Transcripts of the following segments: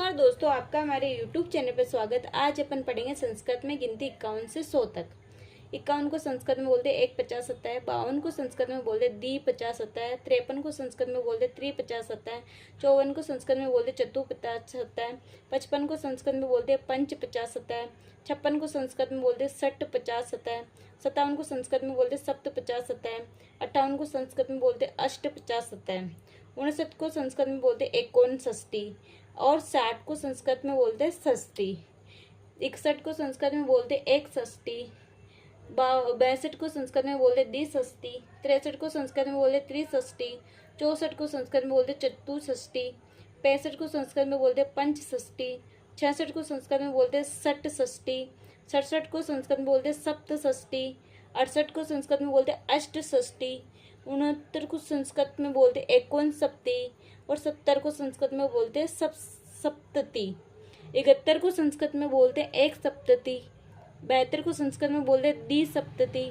नमस्कार दोस्तों, आपका हमारे YouTube चैनल पर स्वागत। आज अपन पढ़ेंगे संस्कृत में गिनती 51 से 100 तक। 51 को संस्कृत में बोलते 150 होता है, 52 को संस्कृत में बोलते दी 50 होता है, 53 को संस्कृत में बोलते त्रि 50 होता है, 54 को संस्कृत में बोलते चतु 50 होता है, 55 को संस्कृत में बोलते पंच 50 होता है, 56 को संस्कृत में बोलते सठ 50 होता है, 57 को संस्कृत में बोलते सप्त 50 होता है, 58 को संस्कृत में बोलते अष्ट 50 होता है, 59 को संस्कृत में बोलते एकोन षष्ठी और 60 को संस्कृत में बोलते षष्ठी, 61 को संस्कृत में बोलते एक षष्ठी, 62 को संस्कृत में बोलते द्विषष्ठी, 63 को संस्कृत में बोलते त्रिषष्ठी, 64 को संस्कृत में बोलते चतुष्षष्ठी, 65 को संस्कृत में बोलते पंचषष्ठी, 66 को संस्कृत में बोलते षट षष्ठी, 67 को संस्कृत में बोलते सप्त षष्ठी, 68 को संस्कृत में बोलते अष्ट षष्ठी, 69 को संस्कृत में बोलते एकोन सप्ती और 70 को संस्कृत में बोलते सप्तति, 71 को संस्कृत में बोलते एक सप्तति, 72 को संस्कृत में बोलते द्विसप्तति,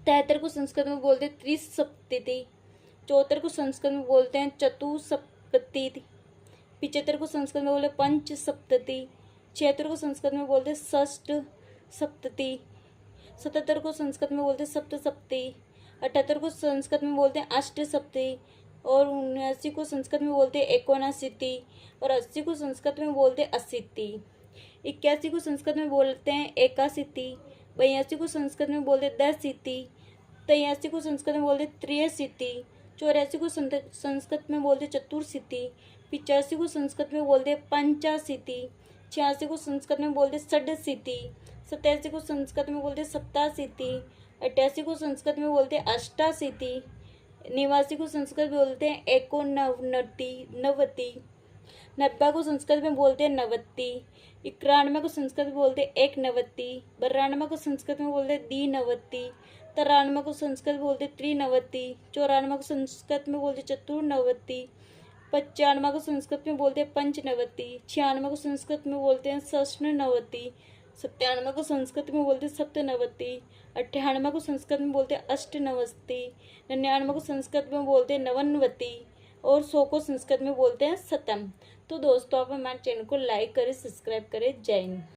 73 को संस्कृत में बोलते त्रिसप्तति, 74 को संस्कृत में बोलते हैं चतुसप्तति, 75 को संस्कृत में बोलते पंच सप्तति, 76 को संस्कृत में बोलते षष्ठ सप्तति, 77 को संस्कृत में बोलते सप्त सप्ती, 78 को संस्कृत में बोलते हैं अष्ट सप्ती और 79 को संस्कृत में बोलते हैं एकोनाशीति और 80 को संस्कृत में बोलते हैं अशीति, 81 को संस्कृत में बोलते हैं एकाशीति, 82 को संस्कृत में बोलते हैं दशीति, 83 को संस्कृत में बोलते हैं त्रियशीति, 84 को संस्कृत में बोलते हैं चतुर्शीति, 85 को संस्कृत में बोलते हैं पंचाशीति, 86 को संस्कृत में बोलते हैं षड्शीति, 87 को संस्कृत में बोलते हैं सप्ताशीति, 88 को संस्कृत में बोलते हैं अष्टाशीति, 89 को संस्कृत में बोलते हैं एकोनवति, 90 को संस्कृत में बोलते हैं नवति, 91 को संस्कृत में बोलते हैं एक नवति, 92 को संस्कृत में बोलते हैं द्विनवति, 93 को संस्कृत में बोलते हैं त्रिनवति, 94 को संस्कृत में बोलते हैं चतुर्नवति, 95 को संस्कृत में बोलते हैं पंचनवति, 96 को संस्कृत में बोलते हैं षष्ठनवति, 97 को संस्कृत में बोलते हैं सप्तनवति, 98 को संस्कृत में बोलते हैं अष्टनवति, 99 को संस्कृत में बोलते हैं नवनवति और 100 को संस्कृत में बोलते हैं शतम। तो दोस्तों, आप हमारे चैनल को लाइक करें, सब्सक्राइब करें। जय हिंद।